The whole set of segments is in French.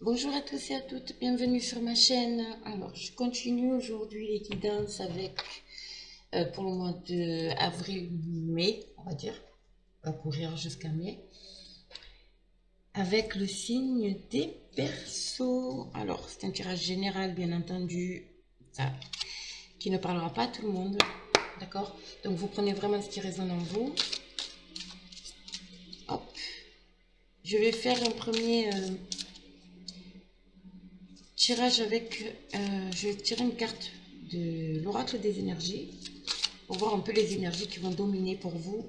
Bonjour à tous et à toutes, bienvenue sur ma chaîne. Alors, je continue aujourd'hui les guidances avec, pour le mois de avril-mai, on va dire, on va courir jusqu'à mai, avec le signe des Verseaux. Alors, c'est un tirage général, bien entendu, ça, qui ne parlera pas à tout le monde, d'accord? Donc, vous prenez vraiment ce qui résonne en vous. Hop. Je vais faire un premier tirage avec, je vais tirer une carte de l'oracle des énergies pour voir un peu les énergies qui vont dominer pour vous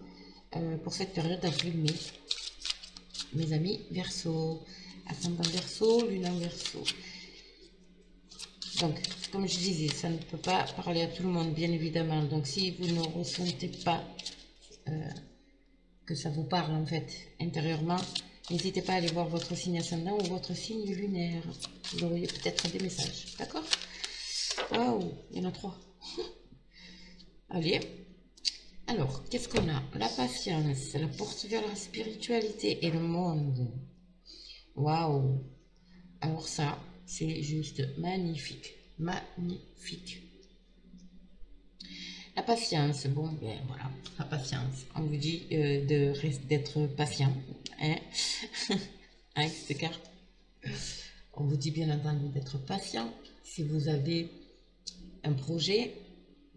pour cette période d'avril-mai. Mes amis, Verseau, ascendant Verseau, lune en Verseau. Donc, comme je disais, ça ne peut pas parler à tout le monde, bien évidemment. Donc, si vous ne ressentez pas que ça vous parle, en fait, intérieurement, n'hésitez pas à aller voir votre signe ascendant ou votre signe lunaire. Vous auriez peut-être des messages, d'accord? Waouh, il y en a 3. Allez. Alors, qu'est-ce qu'on a? La patience, la porte vers la spiritualité et le monde. Waouh! Alors ça, c'est juste magnifique. Magnifique. La patience, bon, ben voilà, la patience. On vous dit d'être patient. Hein? Avec cette carte. On vous dit bien entendu d'être patient. Si vous avez un projet,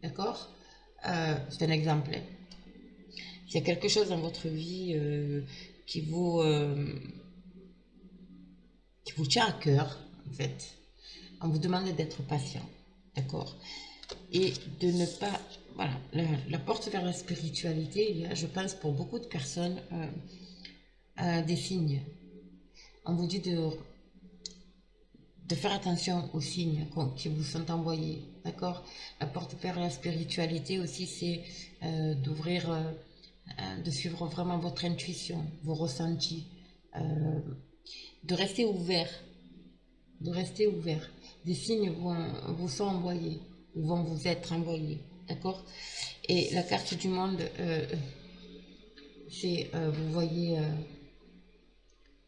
d'accord? C'est un exemple. Hein. S'il y a quelque chose dans votre vie qui vous tient à cœur, en fait, on vous demande d'être patient, d'accord? Et de ne pas... Voilà, la porte vers la spiritualité, il y a, je pense, pour beaucoup de personnes, des signes. On vous dit de faire attention aux signes qui vous sont envoyés, d'accord? La porte vers la spiritualité aussi, c'est d'ouvrir, de suivre vraiment votre intuition, vos ressentis, de rester ouvert, de rester ouvert. Des signes vous sont envoyés, ou vont vous être envoyés, d'accord? Et la carte du monde, c'est, vous voyez,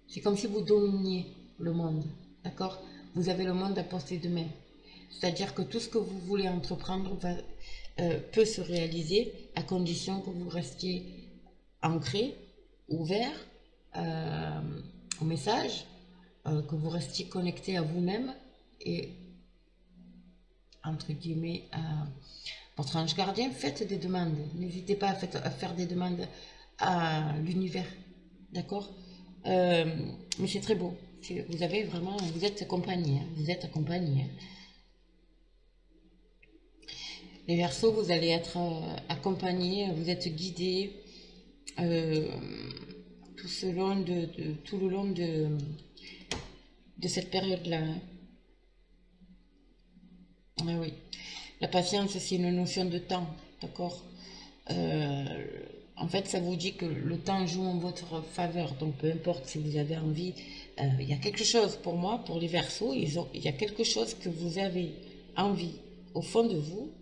c'est comme si vous dominiez le monde, d'accord? Vous avez le monde à portée de main. C'est-à-dire que tout ce que vous voulez entreprendre peut se réaliser à condition que vous restiez ancré, ouvert au message, que vous restiez connecté à vous-même et, entre guillemets, à votre ange gardien. Faites des demandes. N'hésitez pas à faire des demandes à l'univers, d'accord? Mais c'est très beau. Vous avez vraiment, vous êtes accompagné, hein, vous êtes accompagné. Hein. Les Verseaux, vous allez être accompagnés, vous êtes guidés tout le long de cette période-là. Hein. Ah oui. La patience, c'est une notion de temps, d'accord? En fait, ça vous dit que le temps joue en votre faveur. Donc, peu importe si vous avez envie, il y a quelque chose pour moi, pour les Verseaux, il y a quelque chose que vous avez envie au fond de vous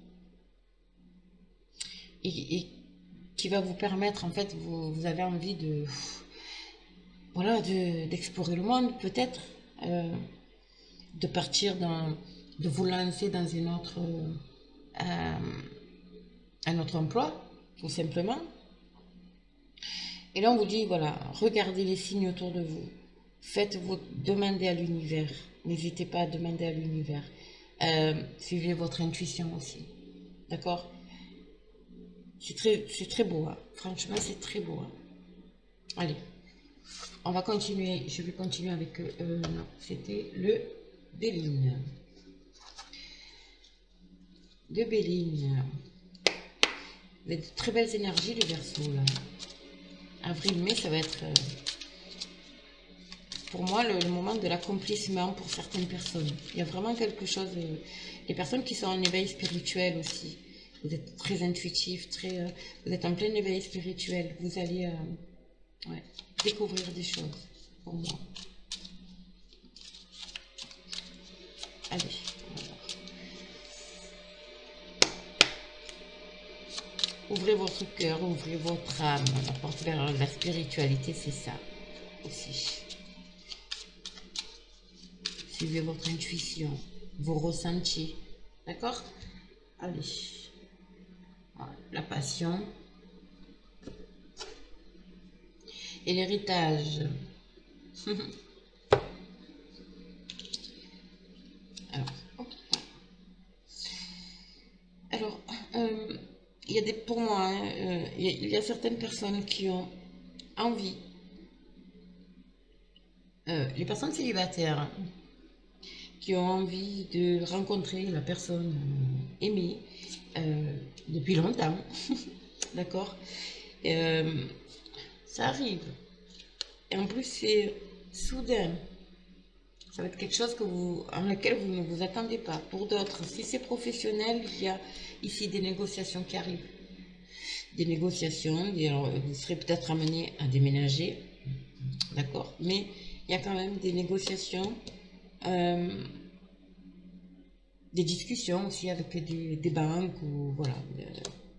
et qui va vous permettre, en fait, vous avez envie de, voilà, d'explorer le monde, peut-être, de partir de vous lancer dans un autre emploi, tout simplement. Et là, on vous dit, voilà, regardez les signes autour de vous. Faites-vous demander à l'univers. N'hésitez pas à demander à l'univers. Suivez votre intuition aussi. D'accord? C'est très beau. Hein. Franchement, c'est très beau. Hein. Allez, on va continuer. Je vais continuer avec... non, c'était le Béline. De Béline. De très belles énergies, les Verseaux, là. Avril-mai, ça va être... pour moi, le moment de l'accomplissement pour certaines personnes. Il y a vraiment quelque chose... les personnes qui sont en éveil spirituel aussi. Vous êtes très intuitif, vous êtes en plein éveil spirituel. Vous allez ouais, découvrir des choses, pour moi. Allez. Ouvrez votre cœur, ouvrez votre âme. La porte vers la spiritualité, c'est ça aussi. Suivez votre intuition, vos ressentis. D'accord? Allez. Voilà, la passion. Et l'héritage. Alors, hop. Alors, il y a des, pour moi, hein, il y a certaines personnes qui ont envie, les personnes célibataires, hein, qui ont envie de rencontrer la personne aimée depuis longtemps, d'accord? Ça arrive. Et en plus, c'est soudain. Ça va être quelque chose en lequel vous ne vous attendez pas. Pour d'autres, si c'est professionnel, il y a ici des négociations qui arrivent. Des négociations, alors, vous serez peut-être amené à déménager, d'accord? Mais il y a quand même des négociations, des discussions aussi avec des banques, ou voilà,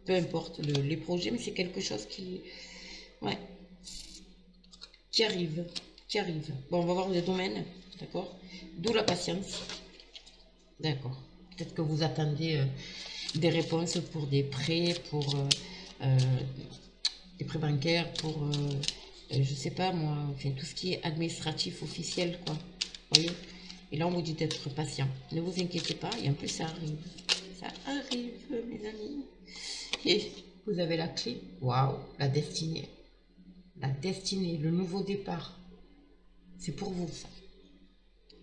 peu importe les projets, mais c'est quelque chose qui, ouais, qui arrive, qui arrive. Bon, on va voir le domaine, d'accord? D'où la patience, d'accord? Peut-être que vous attendez des réponses pour des prêts, pour des prêts bancaires, pour, je sais pas moi, enfin, tout ce qui est administratif, officiel, quoi. Voyez? Et là, on vous dit d'être patient. Ne vous inquiétez pas, et en plus, ça arrive. Ça arrive, mes amis. Et vous avez la clé. Waouh, la destinée. La destinée, le nouveau départ. C'est pour vous, ça.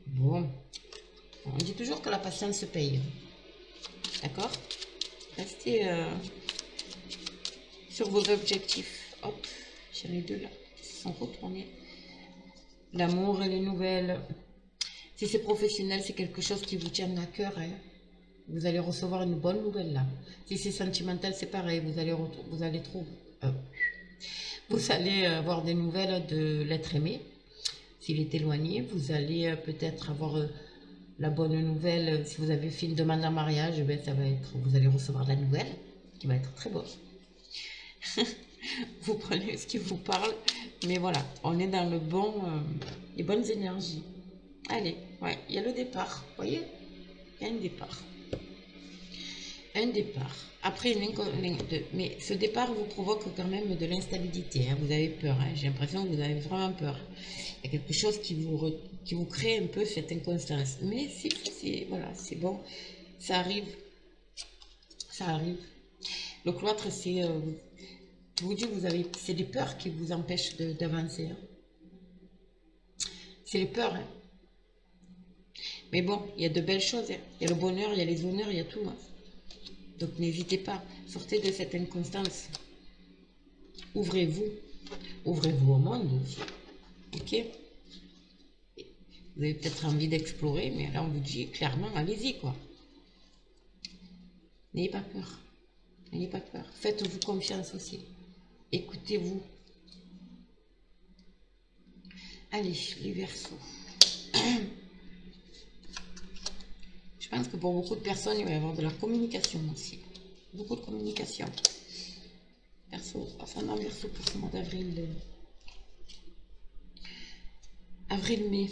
Bon. On dit toujours que la patience se paye. D'accord? Restez sur vos objectifs. Hop, j'ai les deux là. Ils sont retournés. L'amour et les nouvelles. Si c'est professionnel, c'est quelque chose qui vous tient à cœur. Hein. Vous allez recevoir une bonne nouvelle là. Si c'est sentimental, c'est pareil. Vous allez trouver. Vous allez avoir des nouvelles de l'être aimé. S'il est éloigné, vous allez peut-être avoir la bonne nouvelle. Si vous avez fait une demande en mariage, ben, ça va être, vous allez recevoir la nouvelle qui va être très bonne. Vous prenez ce qui vous parle, mais voilà, on est dans les bonnes énergies. Allez, ouais, il y a le départ, vous voyez? Il y a un départ. Un départ. Après, mais ce départ vous provoque quand même de l'instabilité. Hein. Vous avez peur. Hein. J'ai l'impression que vous avez vraiment peur. Il y a quelque chose qui vous crée un peu cette inconstance. Mais voilà, c'est bon. Ça arrive. Ça arrive. Le cloître, c'est... je vous dis, c'est des peurs qui vous empêchent d'avancer. Hein. C'est les peurs. Hein. Mais bon, il y a de belles choses. Hein. Il y a le bonheur, il y a les honneurs, il y a tout. Hein. Donc n'hésitez pas, sortez de cette inconstance. Ouvrez-vous. Ouvrez-vous au monde aussi. Ok? Vous avez peut-être envie d'explorer, mais là on vous dit clairement, allez-y quoi. N'ayez pas peur. N'ayez pas peur. Faites-vous confiance aussi. Écoutez-vous. Allez, les Verseaux. Je pense que pour beaucoup de personnes, il va y avoir de la communication aussi. Beaucoup de communication. Verseau, ascendant Verseau pour ce mois d'avril. Avril-mai.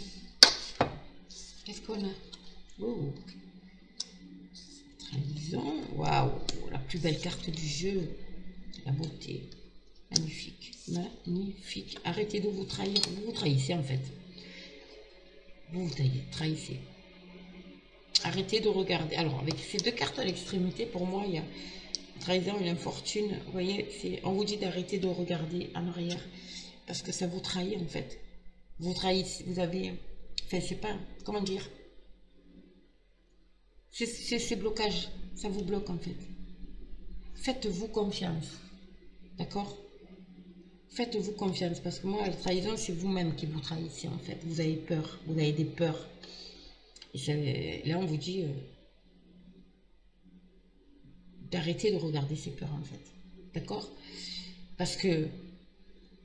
Qu'est-ce qu'on a? Oh. Trahison. Waouh. La plus belle carte du jeu. La beauté. Magnifique. Magnifique. Arrêtez de vous trahir. Vous vous trahissez en fait. Vous vous trahissez. Arrêtez de regarder. Alors, avec ces deux cartes à l'extrémité, pour moi, il y a trahison et l'infortune. Vous voyez, on vous dit d'arrêter de regarder en arrière. Parce que ça vous trahit, en fait. Vous trahissez. Vous avez... Enfin, c'est pas... Comment dire? C'est blocage. Ça vous bloque, en fait. Faites-vous confiance. D'accord? Faites-vous confiance. Parce que moi, la trahison, c'est vous-même qui vous trahissez, en fait. Vous avez peur. Vous avez des peurs. Et là, on vous dit d'arrêter de regarder ces peurs, en fait. D'accord? Parce que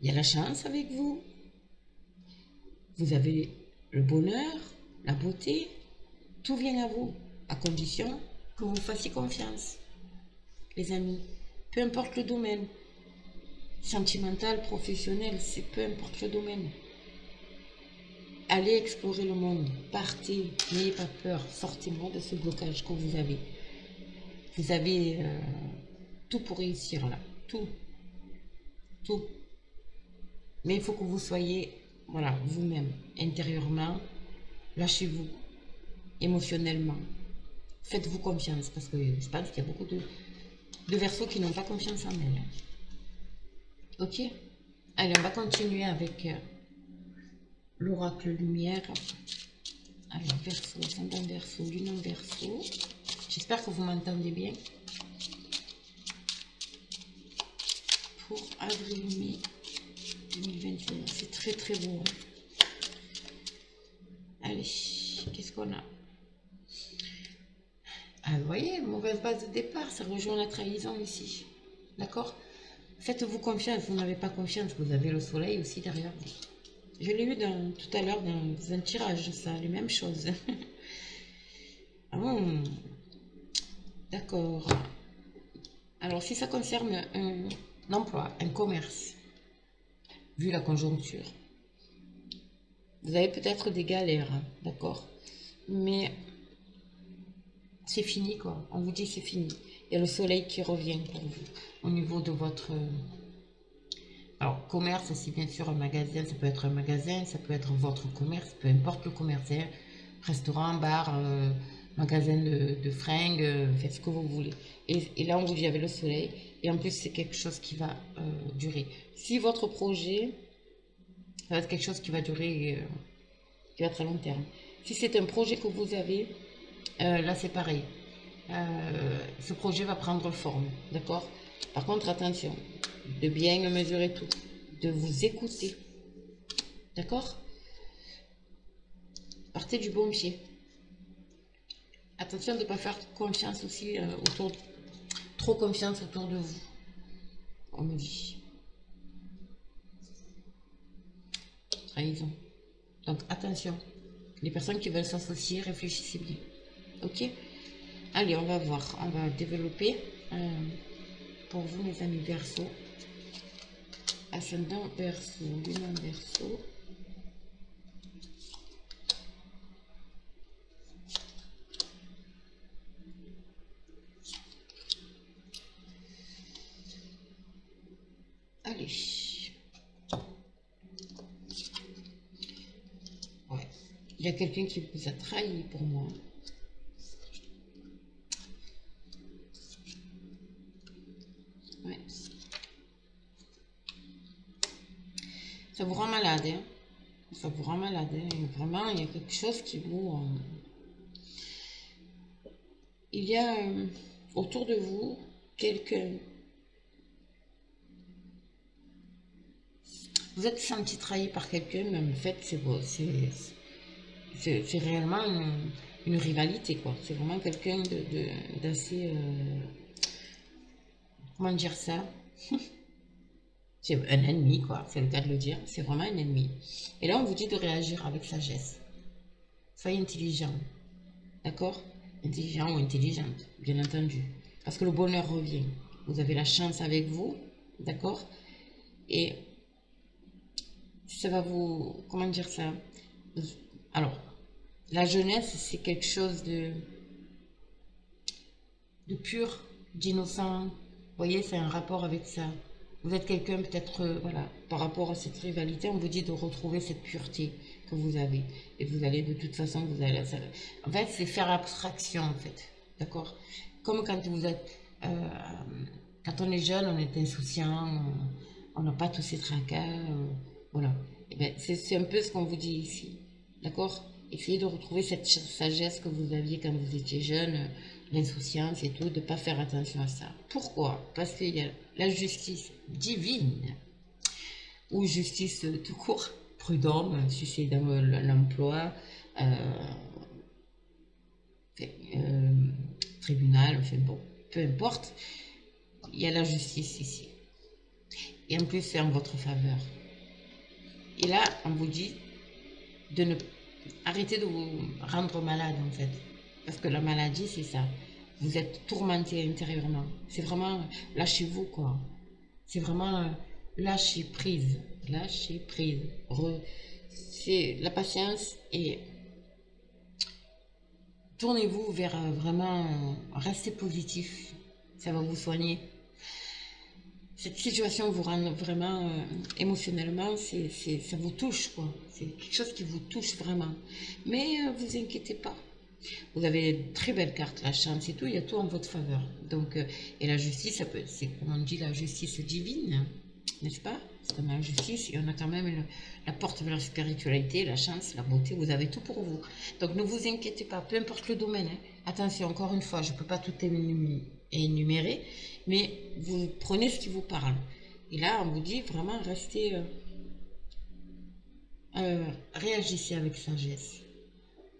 il y a la chance avec vous. Vous avez le bonheur, la beauté. Tout vient à vous, à condition que vous fassiez confiance. Les amis, peu importe le domaine, sentimental, professionnel, c'est peu importe le domaine. Allez explorer le monde. Partez. N'ayez pas peur. Sortez-moi de ce blocage que vous avez. Vous avez tout pour réussir là. Tout. Tout. Mais il faut que vous soyez, voilà, vous-même, intérieurement. Lâchez-vous. Émotionnellement. Faites-vous confiance. Parce que je pense qu'il y a beaucoup de Verseaux qui n'ont pas confiance en elles. Ok? Allez, on va continuer avec l'oracle lumière. Alors, Verseau, ascendant Verseau, lune en Verseau. J'espère que vous m'entendez bien. Pour avril-mai 2021. C'est très très beau. Allez, qu'est-ce qu'on a? Ah, vous voyez, mauvaise base de départ, ça rejoint la trahison ici. D'accord? Faites-vous confiance, vous n'avez pas confiance, vous avez le soleil aussi derrière vous. Je l'ai eu tout à l'heure dans un tirage, ça, les mêmes choses. Ah bon, d'accord. Alors, si ça concerne un emploi, un commerce, vu la conjoncture, vous avez peut-être des galères, hein, d'accord? Mais c'est fini, quoi. On vous dit c'est fini. Il y a le soleil qui revient pour vous au niveau de votre... Alors, commerce, c'est bien sûr un magasin, ça peut être un magasin, ça peut être votre commerce, peu importe le commerce, hein. Restaurant, bar, magasin de fringues, faites ce que vous voulez. Et là, on vous dit avec le soleil, et en plus, c'est quelque chose qui va durer. Si votre projet, ça va être quelque chose qui va durer, qui va être à long terme. Si c'est un projet que vous avez, là, c'est pareil. Ce projet va prendre forme, d'accord? Par contre, attention, de bien mesurer tout, de vous écouter, d'accord? Partez du bon pied. Attention de ne pas faire confiance aussi trop confiance autour de vous, on me dit. Trahison. Donc attention, les personnes qui veulent s'associer, réfléchissez bien, ok? Allez, on va voir, on va développer pour vous, mes amis Verseau. Ascendant Verseau, lune en Verseau. Allez. Ouais. Il y a quelqu'un qui vous a trahi pour moi. Ouais. Ça vous rend malade, hein? Ça vous rend malade, hein? Vraiment, il y a quelque chose qui vous... Il y a autour de vous quelqu'un... Vous êtes senti trahi par quelqu'un, mais en fait, c'est réellement une rivalité, quoi. C'est vraiment quelqu'un d'assez... comment dire ça? C'est un ennemi, quoi. C'est le cas de le dire. C'est vraiment un ennemi. Et là, on vous dit de réagir avec sagesse. Soyez intelligent. D'accord? Intelligent ou intelligente, bien entendu. Parce que le bonheur revient. Vous avez la chance avec vous. D'accord? Et ça va vous... Comment dire ça? Alors, la jeunesse, c'est quelque chose de pur, d'innocent. Vous voyez, c'est un rapport avec ça. Vous êtes quelqu'un peut-être, voilà, par rapport à cette rivalité, on vous dit de retrouver cette pureté que vous avez. Et vous allez, de toute façon, vous allez... En fait, c'est faire abstraction, en fait. D'accord? Comme quand vous êtes... quand on est jeune, on est insouciant, on n'a pas tous ces tracas, voilà. Et ben, c'est un peu ce qu'on vous dit ici. D'accord? Essayez de retrouver cette sagesse que vous aviez quand vous étiez jeune, l'insouciance et tout, de ne pas faire attention à ça. Pourquoi? Parce qu'il y a la justice divine, ou justice tout court, prud'homme, si c'est dans l'emploi, tribunal, enfin bon, peu importe, il y a la justice ici. Et en plus, c'est en votre faveur. Et là, on vous dit de ne arrêter de vous rendre malade, en fait. Parce que la maladie, c'est ça. Vous êtes tourmenté intérieurement. C'est vraiment, lâchez-vous, quoi. C'est vraiment lâcher prise. Lâcher prise. C'est la patience et tournez-vous vers vraiment, restez positif, ça va vous soigner. Cette situation vous rend vraiment émotionnellement, ça vous touche quoi. C'est quelque chose qui vous touche vraiment. Mais vous inquiétez pas. Vous avez une très belle carte, la chance et tout, il y a tout en votre faveur. Donc, et la justice, c'est comme on dit la justice divine, n'est-ce pas? C'est comme la justice et on a quand même la porte vers la spiritualité, la chance, la beauté, vous avez tout pour vous. Donc ne vous inquiétez pas, peu importe le domaine. Hein. Attention, encore une fois, je ne peux pas tout énumérer, mais vous prenez ce qui vous parle. Et là, on vous dit vraiment, restez, réagissez avec sagesse.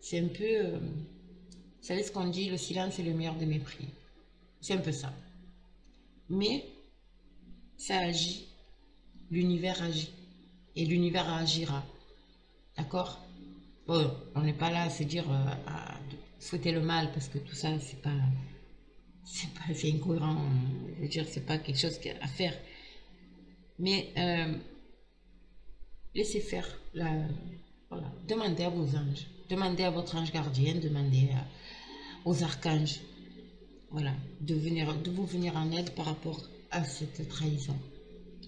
C'est un peu, vous savez ce qu'on dit, le silence est le meilleur des mépris. C'est un peu ça. Mais ça agit, l'univers agit. Et l'univers agira. D'accord? Bon, on n'est pas là à se dire à fouetter le mal parce que tout ça, c'est incohérent. Je veux dire, c'est pas quelque chose à faire. Mais laissez faire. Voilà. Demandez à vos anges. Demandez à votre ange gardien. Demandez aux archanges. Voilà. De vous venir en aide par rapport à cette trahison.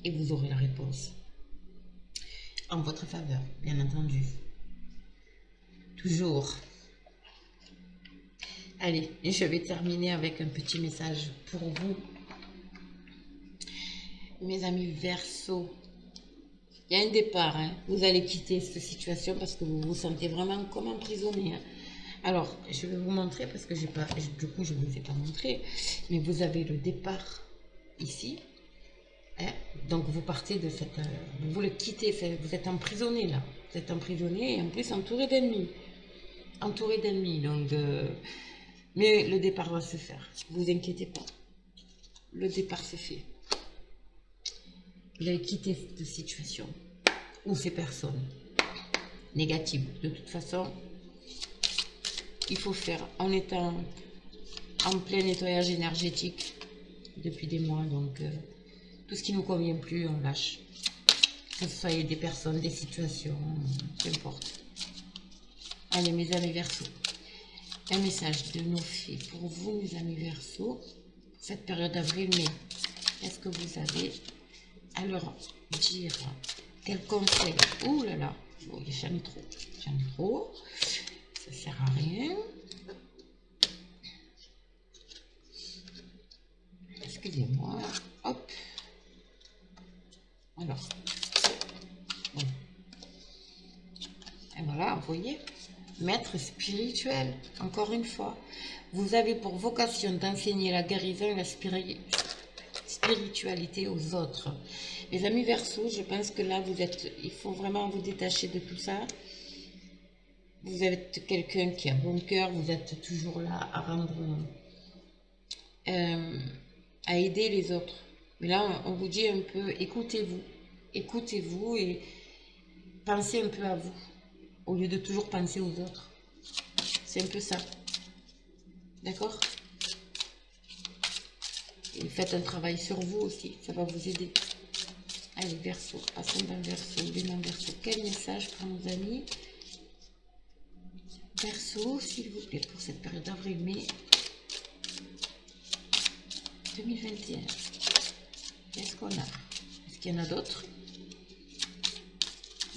Et vous aurez la réponse. En votre faveur, bien entendu. Toujours. Allez, et je vais terminer avec un petit message pour vous. Mes amis Verseau, il y a un départ. Hein. Vous allez quitter cette situation parce que vous vous sentez vraiment comme emprisonné. Hein. Alors, je vais vous montrer parce que du coup, je ne vous ai pas montré. Mais vous avez le départ ici. Hein. Donc, vous partez de cette... vous le quittez, vous êtes emprisonné là. Vous êtes emprisonné et en plus entouré d'ennemis. Entouré d'ennemis, donc... mais le départ va se faire. Ne vous inquiétez pas. Le départ se fait. Vous allez quitter cette situation ou ces personnes négatives. De toute façon, il faut faire en étant en plein nettoyage énergétique depuis des mois. Donc, tout ce qui ne nous convient plus, on lâche. Que ce soit des personnes, des situations, peu importe. Allez, mes amis Verseaux. Un message de nos filles pour vous, mes amis Verseaux, cette période d'avril-mai. Est-ce que vous avez à leur dire quel conseil? Ouh là là, oh, j'en ai trop, ça sert à rien. Excusez-moi, hop. Alors, bon. Et voilà, vous voyez, maître spirituel, encore une fois, vous avez pour vocation d'enseigner la guérison et la spiritualité aux autres. Les amis Verseaux, je pense que là, il faut vraiment vous détacher de tout ça. Vous êtes quelqu'un qui a bon cœur, vous êtes toujours là à rendre, à aider les autres. Mais là, on vous dit un peu, écoutez-vous et pensez un peu à vous, au lieu de toujours penser aux autres. C'est un peu ça. D'accord? Et faites un travail sur vous aussi, ça va vous aider. Allez, Verseau, passons dans Verseau, Verseau. Quel message pour nos amis Verseau, s'il vous plaît, pour cette période d'avril-mai 2021. Qu'est-ce qu'on a? Est-ce qu'il y en a d'autres?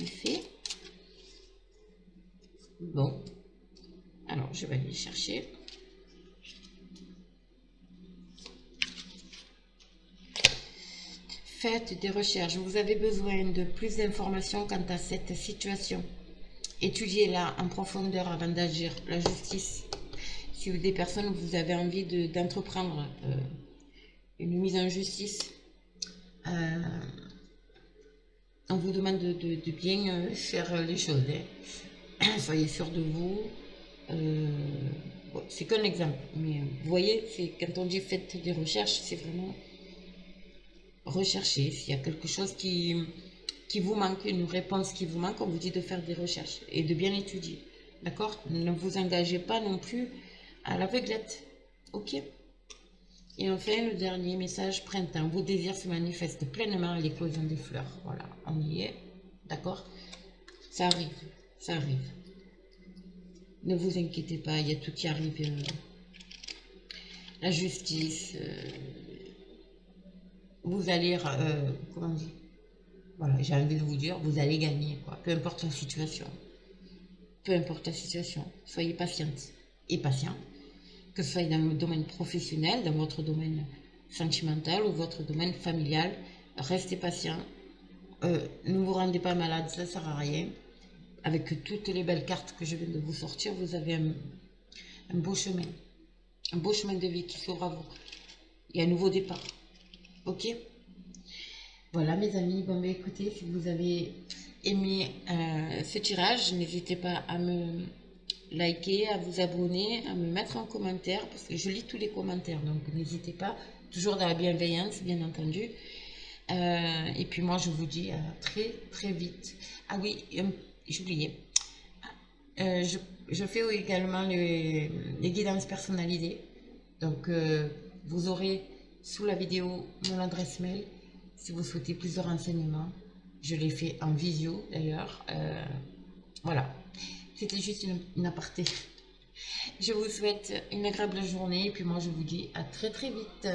Effet. Bon. Alors, je vais aller chercher. Faites des recherches. Vous avez besoin de plus d'informations quant à cette situation. Étudiez-la en profondeur avant d'agir. La justice. Si des personnes, vous avez envie d'entreprendre une mise en justice, on vous demande de bien faire les choses. Hein. Soyez sûr de vous. Bon, c'est qu'un exemple. Mais vous voyez, quand on dit faites des recherches, c'est vraiment rechercher. S'il y a quelque chose qui vous manque, une réponse qui vous manque, on vous dit de faire des recherches et de bien étudier. D'accord? Ne vous engagez pas non plus à l'aveuglette. Ok? Et enfin, le dernier message, printemps. Vos désirs se manifestent pleinement à l'éclosion des fleurs. Voilà, on y est. D'accord? Ça arrive, ça arrive. Ne vous inquiétez pas, il y a tout qui arrive. La justice, vous allez, comment dire, voilà, j'ai envie de vous dire, vous allez gagner, quoi. Peu importe la situation. Peu importe la situation. Soyez patiente et patient. Que ce soit dans le domaine professionnel, dans votre domaine sentimental ou votre domaine familial. Restez patient. Ne vous rendez pas malade, ça ne sert à rien. Avec toutes les belles cartes que je viens de vous sortir, vous avez un beau chemin. Un beau chemin de vie qui s'ouvre à vous. Il y a un nouveau départ. Ok? Voilà mes amis, bon bah écoutez, si vous avez aimé ce tirage, n'hésitez pas à me liker, à vous abonner, à me mettre en commentaire, parce que je lis tous les commentaires, donc n'hésitez pas, toujours dans la bienveillance, bien entendu. Et puis moi, je vous dis à très très vite. Ah oui, j'oubliais. Je fais également les guidances personnalisées. Donc, vous aurez sous la vidéo mon adresse mail. Si vous souhaitez plus de renseignements, je l'ai fait en visio d'ailleurs. Voilà, c'était juste une aparté. Je vous souhaite une agréable journée et puis moi je vous dis à très très vite.